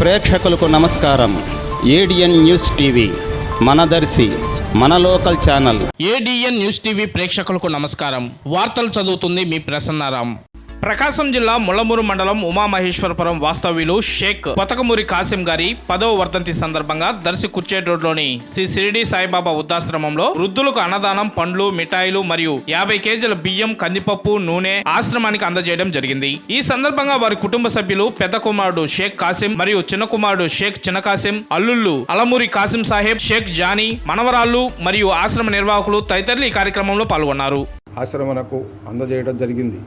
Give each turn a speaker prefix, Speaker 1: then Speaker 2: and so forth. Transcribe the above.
Speaker 1: ప్రేక్షకులకు నమస్కారం. ADN news TV మనదర్శి మన local channel.
Speaker 2: ADN news TV ప్రేక్షకులకు నమస్కారం. వార్తలు చదువుతుంది మీ ప్రసన్నారాం. ప్రకాశం జిల్లా ముళ్లమూరు మండలం ఉమామహేశ్వరపురం వాస్తవ్యులు షేక్ పతకమూరి కాసిం గారి 10వ వర్ధంతి సందర్భంగా దర్శి కుర్చేడ్ రోడ్లోని శ్రీ షిరిడి సాయిబాబా వృద్ధాశ్రమంలో వృద్ధులకు అన్నదానం, పండ్లు, మిఠాయిలు మరియు 50 కేజీల బియ్యం, కందిపప్పు, నూనె ఆశ్రమానికి అందజేయడం జరిగింది. ఈ సందర్భంగా వారి కుటుంబ సభ్యులు పెద్ద కుమారుడు షేక్ కాసిం మరియు చిన్న కుమారుడు షేక్ చిన్న కాసిం, అల్లుళ్ళు అలమూరి కాసిం సాహెబ్, షేక్ జానీ, మనవరాళ్ళు మరియు ఆశ్రమ నిర్వాహకులు తదితరులు ఈ కార్యక్రమంలో పాల్గొన్నారు.
Speaker 3: ఆశ్రమనకు అందజేయడం జరిగింది.